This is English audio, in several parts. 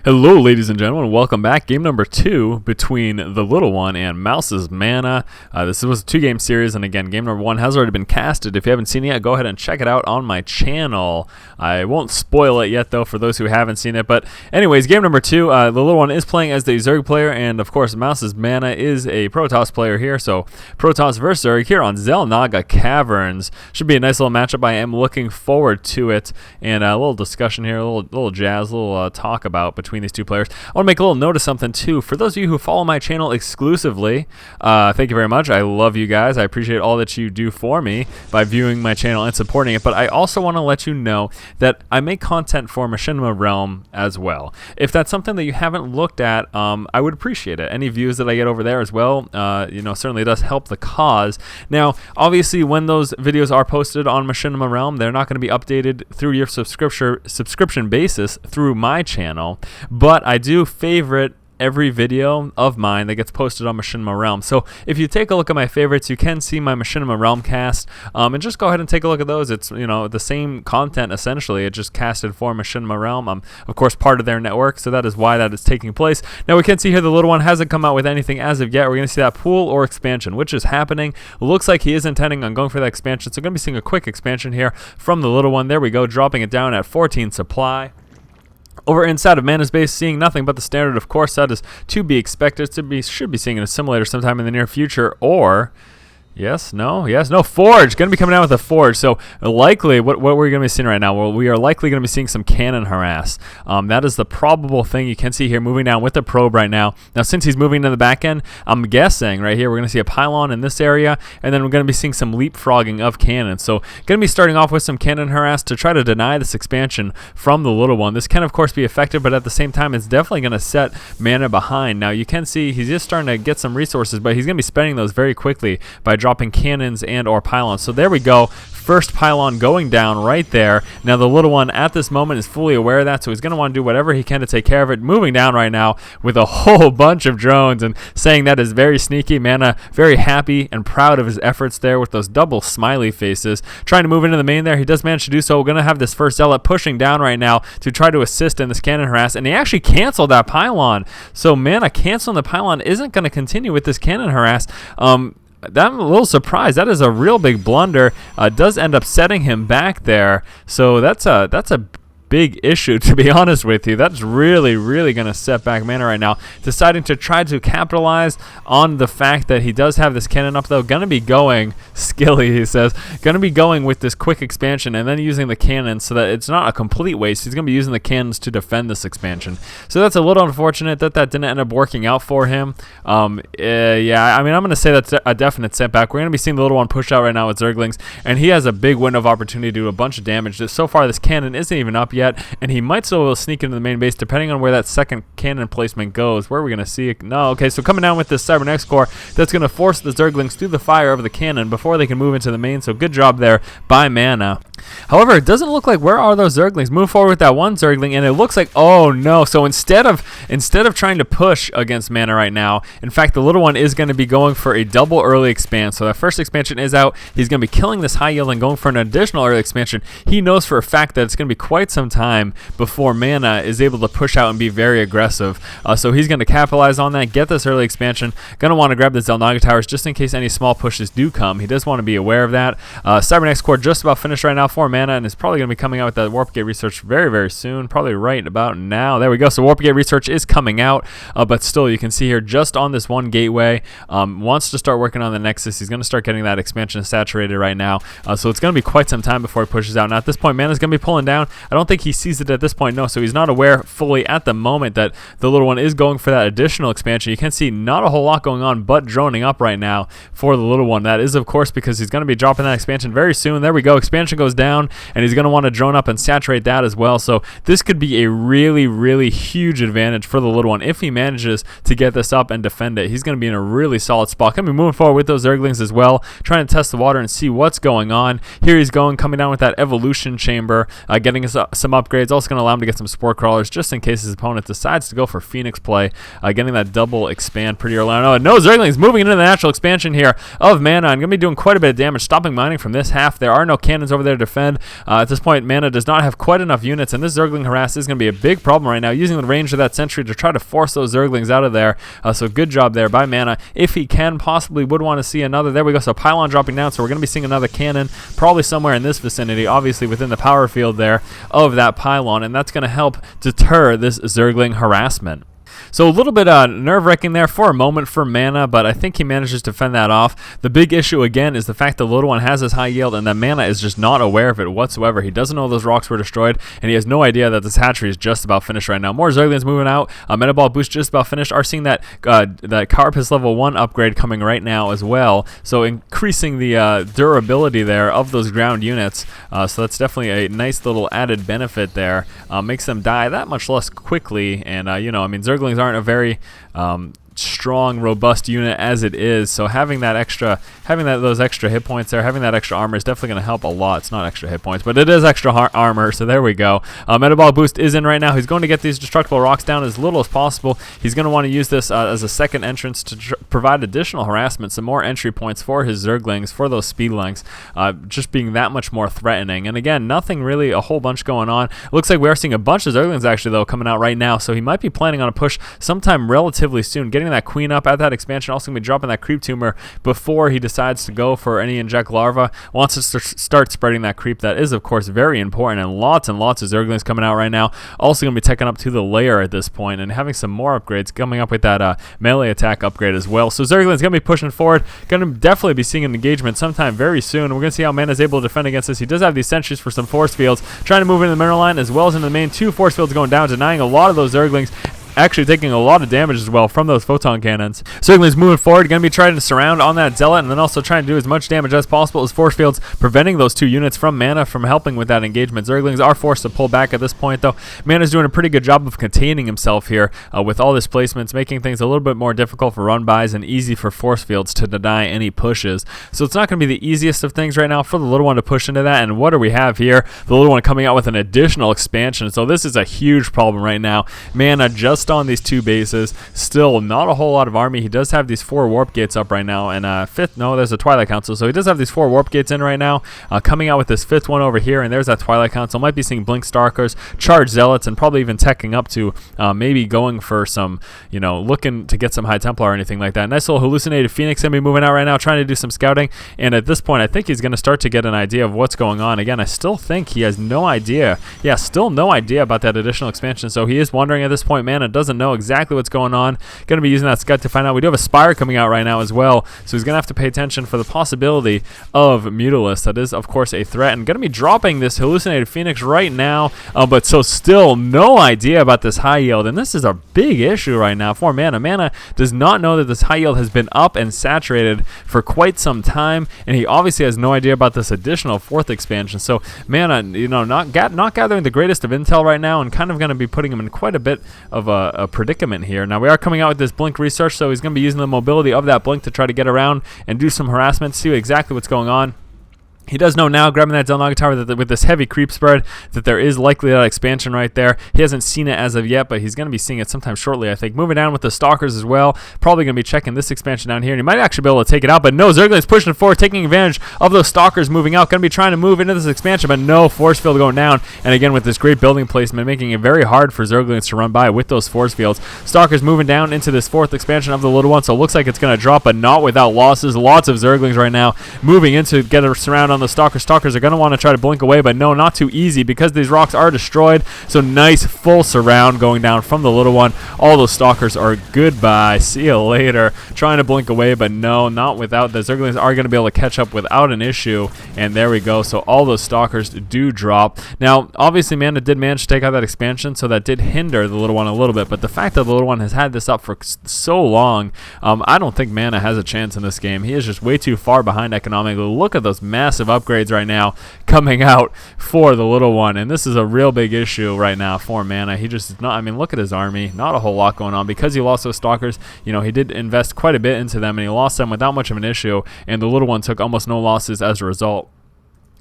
Hello, ladies and gentlemen. Welcome back. Game number 2 between the little one and Mouse's MaNa. This was a 2-game series, and again, game number 1 has already been casted. If you haven't seen it yet, go ahead and check it out on my channel. I won't spoil it yet, though, for those who haven't seen it. But anyways, game number 2, the little one is playing as the Zerg player, and of course, Mouse's MaNa is a Protoss player here. So Protoss versus Zerg here on Xel'Naga Caverns. Should be a nice little matchup. I am looking forward to it. And a little discussion here, a little jazz, a little talk about between these two players. I want to make a little note of something too. For those of you who follow my channel exclusively, thank you very much. I love you guys. I appreciate all that you do for me by viewing my channel and supporting it. But I also want to let you know that I make content for Machinima Realm as well. If that's something that you haven't looked at, I would appreciate it. Any views that I get over there as well, certainly does help the cause. Now, obviously, when those videos are posted on Machinima Realm, they're not going to be updated through your subscription basis through my channel, but I do favorite every video of mine that gets posted on Machinima Realm. So if you take a look at my favorites, you can see my Machinima Realm cast, and just go ahead and take a look at those. It's the same content essentially. It just casted for Machinima Realm. I'm of course part of their network, so that is why that is taking place. Now we can see here the little one hasn't come out with anything as of yet. We're going to see that pool or expansion, which is happening. Looks like he is intending on going for that expansion, so we're going to be seeing a quick expansion here from the little one. There we go, dropping it down at 14 supply. Over inside of MaNa's base, seeing nothing but the standard, of course, that is to be expected. Should be seeing an assimilator sometime in the near future, or no, Forge. Going to be coming out with a Forge. So likely, what we're going to be seeing right now, well, we are likely going to be seeing some cannon harass. That is the probable thing you can see here moving down with the probe right now. Now, since he's moving to the back end, I'm guessing right here we're going to see a pylon in this area, and then we're going to be seeing some leapfrogging of cannons. So going to be starting off with some cannon harass to try to deny this expansion from the little one. This can, of course, be effective, but at the same time, it's definitely going to set MaNa behind. Now, you can see he's just starting to get some resources, but he's going to be spending those very quickly by dropping cannons and or pylons. So there we go. First pylon going down right there. Now the little one at this moment is fully aware of that, so he's going to want to do whatever he can to take care of it. Moving down right now with a whole bunch of drones and saying that is very sneaky. MaNa very happy and proud of his efforts there with those double smiley faces. Trying to move into the main there. He does manage to do so. We're going to have this first zealot pushing down right now to try to assist in this cannon harass, and he actually canceled that pylon. So MaNa canceling the pylon isn't going to continue with this cannon harass. I'm a little surprised. That is a real big blunder. Does end up setting him back there. So that's a big issue, to be honest with you. That's really going to set back MaNa right now. Deciding to try to capitalize on the fact that he does have this cannon up, though. Going to be going skilly, he says. Going to be going with this quick expansion and then using the cannons so that it's not a complete waste. He's going to be using the cannons to defend this expansion. So that's a little unfortunate that didn't end up working out for him. I'm going to say that's a definite setback. We're going to be seeing the little one push out right now with Zerglings, and he has a big window of opportunity to do a bunch of damage. So far, this cannon isn't even up yet, and he might still be able to sneak into the main base depending on where that second cannon placement goes. Where are we going to see it? No, okay, so coming down with this Cybernetics core, that's going to force the Zerglings through the fire of the cannon before they can move into the main, so good job there by MaNa. However, it doesn't look like where are those Zerglings. Move forward with that one Zergling, and it looks like, oh no, so instead of trying to push against MaNa right now, in fact, the little one is going to be going for a double early expand. So that first expansion is out. He's going to be killing this high yield and going for an additional early expansion. He knows for a fact that it's going to be quite some time before MaNa is able to push out and be very aggressive. So he's going to capitalize on that, get this early expansion. Going to want to grab the Xel'Naga towers just in case any small pushes do come. He does want to be aware of that. Cybernetics core just about finished right now for MaNa, and is probably going to be coming out with that Warp Gate research very soon, probably right about now. There we go. So Warp Gate research is coming out, but still you can see here just on this one gateway, wants to start working on the Nexus. He's going to start getting that expansion saturated right now. So it's going to be quite some time before he pushes out. Now at this point, MaNa's going to be pulling down. I don't think he sees it at this point, no, so he's not aware fully at the moment that the little one is going for that additional expansion. You can see not a whole lot going on but droning up right now for the little one. That is, of course, because he's going to be dropping that expansion very soon. There we go. Expansion goes down, and he's going to want to drone up and saturate that as well. So this could be a really huge advantage for the little one if he manages to get this up and defend it. He's going to be in a really solid spot. Going to be moving forward with those Zerglings as well, trying to test the water and see what's going on. Here he's going, coming down with that evolution chamber, getting us some upgrades. Also going to allow him to get some spore crawlers just in case his opponent decides to go for Phoenix play, getting that double expand pretty early on. No Zerglings moving into the natural expansion here of MaNa. I'm going to be doing quite a bit of damage, stopping mining from this half. There are no cannons over there to defend. At this point, MaNa does not have quite enough units, and this Zergling harass is going to be a big problem right now, using the range of that sentry to try to force those Zerglings out of there. So good job there by MaNa. If he can, possibly would want to see another. There we go. So pylon dropping down, so we're going to be seeing another cannon, probably somewhere in this vicinity, obviously within the power field there of that pylon, and that's going to help deter this Zergling harassment. So a little bit nerve-wracking there for a moment for MaNa, but I think he manages to fend that off. The big issue, again, is the fact the little one has this high yield, and that MaNa is just not aware of it whatsoever. He doesn't know those rocks were destroyed, and he has no idea that this hatchery is just about finished right now. More Zerglings moving out. Metabolic boost just about finished. Are seeing that Carapace level 1 upgrade coming right now as well, so increasing the durability there of those ground units. So that's definitely a nice little added benefit there. Makes them die that much less quickly, and you know, I mean, Zerglings aren't a very strong, robust unit as it is, so having those extra hit points there, having that extra armor is definitely going to help a lot. It's not extra hit points, but it is extra armor, so there we go. Metabolic boost is in right now. He's going to get these destructible rocks down as little as possible. He's going to want to use this as a second entrance to provide additional harassment, some more entry points for his Zerglings, for those speed links, just being that much more threatening. And again, nothing really a whole bunch going on. Looks like we are seeing a bunch of Zerglings actually though coming out right now, so he might be planning on a push sometime relatively soon, getting that queen up at that expansion, also going to be dropping that creep tumor before he decides to go for any inject larva. Wants to start spreading that creep. That is, of course, very important, and lots of Zerglings coming out right now. Also going to be taking up to the layer at this point, and having some more upgrades coming up with that melee attack upgrade as well. So Zergling's going to be pushing forward. Going to definitely be seeing an engagement sometime very soon. We're going to see how MaNa is able to defend against this. He does have these sentries for some force fields, trying to move into the mineral line as well as into the main. 2 force fields going down, denying a lot of those Zerglings, actually taking a lot of damage as well from those photon cannons. Zerglings moving forward, going to be trying to surround on that zealot, and then also trying to do as much damage as possible as force fields, preventing those 2 units from MaNa from helping with that engagement. Zerglings are forced to pull back at this point though. MaNa's doing a pretty good job of containing himself here with all his placements, making things a little bit more difficult for run-bys and easy for force fields to deny any pushes. So it's not going to be the easiest of things right now for the little one to push into that. And what do we have here? The little one coming out with an additional expansion. So this is a huge problem right now. MaNa just on these 2 bases. Still not a whole lot of army. He does have these 4 warp gates up right now, and there's a Twilight Council, so he does have these 4 warp gates in right now, coming out with this 5th one over here, and there's that Twilight Council. Might be seeing Blink Stalkers, Charge Zealots, and probably even teching up to maybe going for some, you know, looking to get some High Templar or anything like that. Nice little Hallucinated Phoenix going to be moving out right now, trying to do some scouting, and at this point I think he's going to start to get an idea of what's going on. Again, I still think he has no idea. Yeah, still no idea about that additional expansion, so he is wondering at this point. MaNa doesn't know exactly what's going on. Going to be using that Scud to find out. We do have a Spire coming out right now as well, so he's going to have to pay attention for the possibility of Mutalisk. That is, of course, a threat, and going to be dropping this Hallucinated Phoenix right now, but so still no idea about this high yield, and this is a big issue right now for MaNa. MaNa does not know that this high yield has been up and saturated for quite some time, and he obviously has no idea about this additional 4th expansion. So MaNa, you know, not gathering the greatest of intel right now, and kind of going to be putting him in quite a bit of a predicament here. Now we are coming out with this blink research, so he's going to be using the mobility of that blink to try to get around and do some harassment, see exactly what's going on. He does know now, grabbing that Xel'Naga Tower, that with this heavy creep spread, that there is likely that expansion right there. He hasn't seen it as of yet, but he's going to be seeing it sometime shortly, I think. Moving down with the Stalkers as well. Probably going to be checking this expansion down here, and he might actually be able to take it out, but no, Zergling's pushing forward, taking advantage of those Stalkers moving out. Going to be trying to move into this expansion, but no, force field going down. And again, with this great building placement, making it very hard for Zerglings to run by with those force fields. Stalkers moving down into this 4th expansion of the little one, so it looks like it's going to drop, but not without losses. Lots of Zerglings right now moving in to get a surround on the Stalkers. Stalkers are going to want to try to blink away, but no, not too easy because these rocks are destroyed. So nice full surround going down from the little one. All those Stalkers are goodbye. See you later. Trying to blink away, but no, not without. The Zerglings are going to be able to catch up without an issue, and there we go. So all those Stalkers do drop. Now, obviously, MaNa did manage to take out that expansion, so that did hinder the little one a little bit, but the fact that the little one has had this up for so long, I don't think MaNa has a chance in this game. He is just way too far behind economically. Look at those massive upgrades right now coming out for the little one, and this is a real big issue right now for MaNa. He just is not, I mean, look at his army, not a whole lot going on because he lost those Stalkers. You know, he did invest quite a bit into them, and he lost them without much of an issue, and the little one took almost no losses as a result.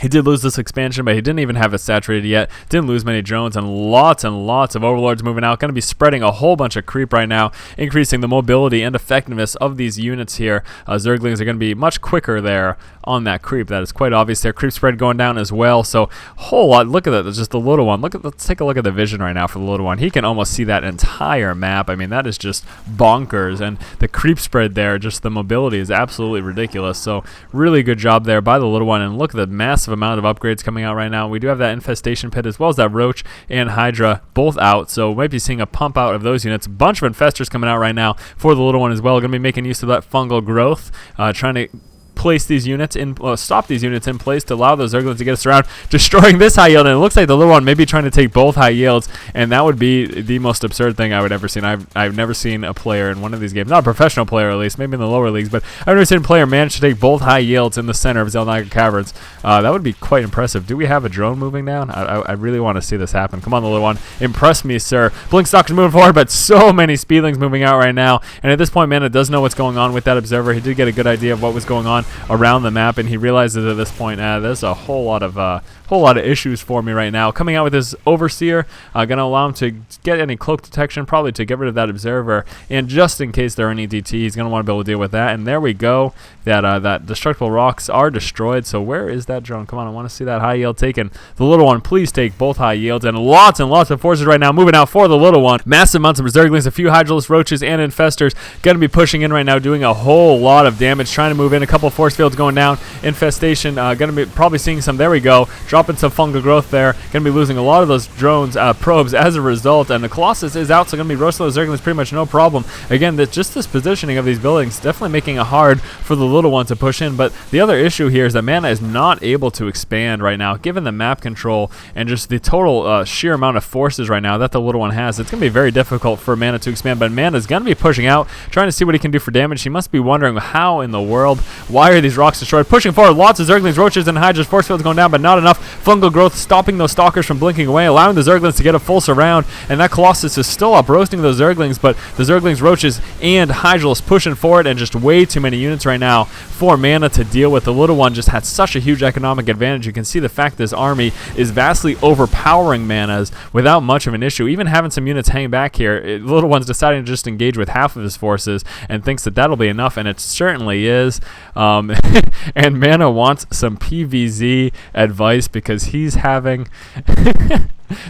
He did lose this expansion, but he didn't even have it saturated yet. Didn't lose many drones, and lots of overlords moving out. Going to be spreading a whole bunch of creep right now, increasing the mobility and effectiveness of these units here. Zerglings are going to be much quicker there on that creep. That is quite obvious there. Creep spread going down as well. So whole lot. Look at that. Just the little one. Let's take a look at the vision right now for the little one. He can almost see that entire map. I mean, that is just bonkers. And the creep spread there, just the mobility is absolutely ridiculous. So really good job there by the little one. And look at the massive amount of upgrades coming out right now. We do have that infestation pit as well as that roach and hydra both out. So we might be seeing a pump out of those units. A bunch of infestors coming out right now for the little one as well. Going to be making use of that fungal growth, trying to place these units in, stop these units in place to allow those Zerglings to get us around, destroying this high yield. And it looks like the little one may be trying to take both high yields, and that would be the most absurd thing I would ever seen. I've never seen a player in one of these games, not a professional player at least, maybe in the lower leagues, but I've never seen a player manage to take both high yields in the center of Xel'Naga Caverns. That would be quite impressive. Do we have a drone moving down? I really want to see this happen. Come on, the little one. Impress me, sir. Blinkstalk is moving forward, but so many speedlings moving out right now. And at this point, MaNa does know what's going on with that observer. He did get a good idea of what was going on around the map, and he realizes at this point, there's a whole lot of issues for me right now. Coming out with his overseer, gonna allow him to get any cloak detection, probably to get rid of that observer, and just in case there are any DT, he's gonna want to be able to deal with that. And there we go. That destructible rocks are destroyed. So where is that drone? Come on, I want to see that high yield taken. The little one, please take both high yields, and lots of forces right now moving out for the little one. Massive amounts of Zerglings, a few Hydralis, roaches, and infestors gonna be pushing in right now, doing a whole lot of damage, trying to move in. A couple force fields going down. Infestation, gonna be probably seeing some. There we go. Dropping some fungal growth there. Gonna be losing a lot of those drones, probes as a result. And the Colossus is out, so gonna be roasting those Zerglings pretty much no problem. Again, just this positioning of these buildings definitely making it hard for the little one to push in. But the other issue here is that MaNa is not able to expand right now, given the map control and just the total sheer amount of forces right now that the little one has. It's gonna be very difficult for MaNa to expand. But MaNa is gonna be pushing out, trying to see what he can do for damage. He must be wondering how in the world, why are these rocks destroyed? Pushing forward, lots of Zerglings, roaches, and Hydras. Force fields going down, but not enough. Fungal growth stopping those stalkers from blinking away, allowing the Zerglings to get a full surround. And that Colossus is still up, roasting those Zerglings, but the Zerglings, roaches, and Hydralis pushing forward, and just way too many units right now for MaNa to deal with. The little one just had such a huge economic advantage. You can see the fact this army is vastly overpowering MaNa's without much of an issue. Even having some units hang back here, the little one's deciding to just engage with half of his forces and thinks that that'll be enough, and it certainly is. And MaNa wants some PvZ advice because he's having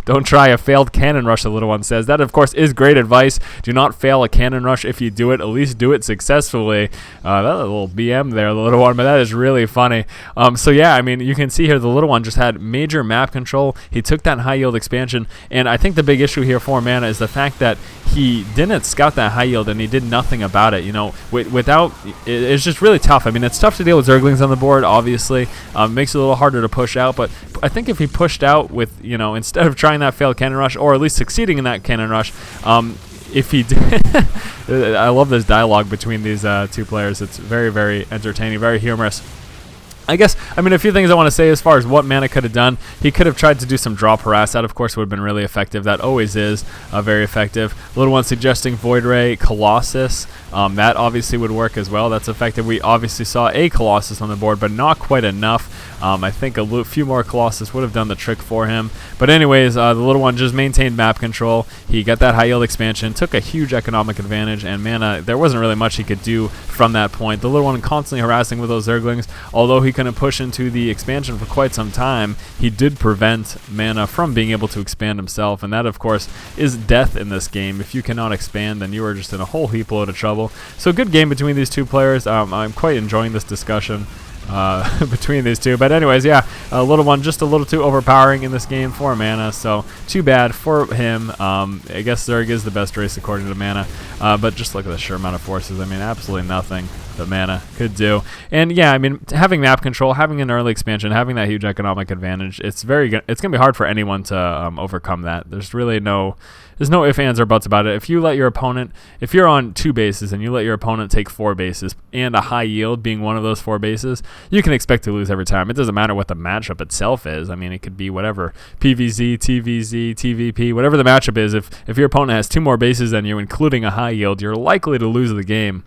don't try a failed cannon rush, the little one says. That, of course, is great advice. Do not fail a cannon rush. If you do it, at least do it successfully. That little BM there, the little one, but that is really funny. So, yeah, I mean, you can see here the little one just had major map control. He took that high yield expansion, and I think the big issue here for MaNa is the fact that he didn't scout that high yield, and he did nothing about it. You know, without, it's just really tough. I mean, it's tough to deal with Zerglings on the board, obviously. Makes it a little harder to push out, but I think if he pushed out with, you know, instead of trying that failed cannon rush, or at least succeeding in that cannon rush, if he did, I love this dialogue between these two players. It's very, very entertaining, very humorous. I guess, I mean, a few things I want to say as far as what MaNa could have done. He could have tried to do some drop harass. That, of course, would have been really effective. That always is very effective. Little one suggesting Void Ray Colossus. That obviously would work as well. That's effective. We obviously saw a Colossus on the board, but not quite enough. I think a few more Colossus would have done the trick for him. But anyways, the little one just maintained map control. He got that high yield expansion, took a huge economic advantage, and MaNa, there wasn't really much he could do from that point. The little one constantly harassing with those Zerglings. Although he couldn't push into the expansion for quite some time, he did prevent MaNa from being able to expand himself, and that, of course, is death in this game. If you cannot expand, then you are just in a whole heap load of trouble. So good game between these two players. I'm quite enjoying this discussion between these two. But anyways, yeah, a little one just a little too overpowering in this game for MaNa, so too bad for him. I guess Zerg is the best race according to MaNa, but just look at the sheer amount of forces. I mean, absolutely nothing that MaNa could do. And yeah, I mean, having map control, having an early expansion, having that huge economic advantage, it's gonna be hard for anyone to overcome that. There's really there's no ifs, ands, or buts about it. If you let your opponent, if you're on 2 bases and you let your opponent take 4 bases, and a high yield being one of those 4 bases, you can expect to lose every time. It doesn't matter what the matchup itself is. I mean, it could be whatever, PvZ, TVZ, TVP, whatever the matchup is. If your opponent has 2 more bases than you, including a high yield, you're likely to lose the game.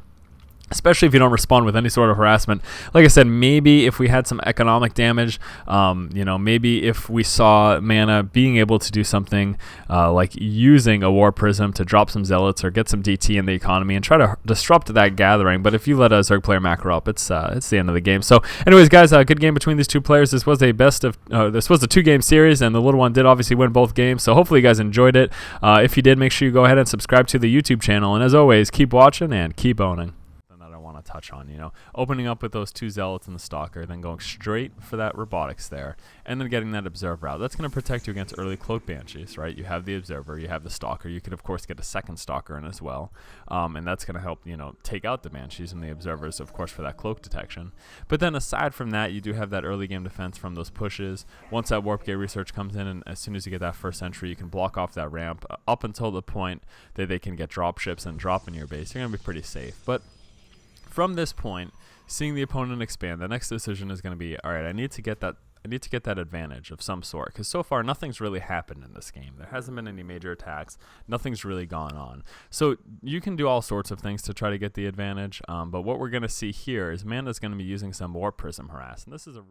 especially if you don't respond with any sort of harassment. Like I said, maybe if we had some economic damage, maybe if we saw MaNa being able to do something like using a War Prism to drop some Zealots or get some DT in the economy and try to disrupt that gathering. But if you let a Zerg player macro up, it's the end of the game. So anyways, guys, good game between these two players. This was a this was a 2-game series, and the little one did obviously win both games. So hopefully you guys enjoyed it. If you did, make sure you go ahead and subscribe to the YouTube channel. And as always, keep watching and keep owning. Touch on, opening up with those 2 Zealots and the Stalker, then going straight for that Robotics there, and then getting that Observer out. That's going to protect you against early Cloak Banshees, right? You have the Observer, you have the Stalker. You could, of course, get a second Stalker in as well, and that's going to help, take out the Banshees and the Observers, of course, for that Cloak detection. But then aside from that, you do have that early game defense from those pushes. Once that Warp Gate Research comes in, and as soon as you get that first entry, you can block off that ramp up until the point that they can get drop ships and drop in your base. You're going to be pretty safe. But from this point, seeing the opponent expand, the next decision is going to be, all right, I need to get that advantage of some sort, because so far nothing's really happened in this game. There hasn't been any major attacks. Nothing's really gone on. So you can do all sorts of things to try to get the advantage, but what we're going to see here is MaNa's going to be using some Warp Prism harass, and this is a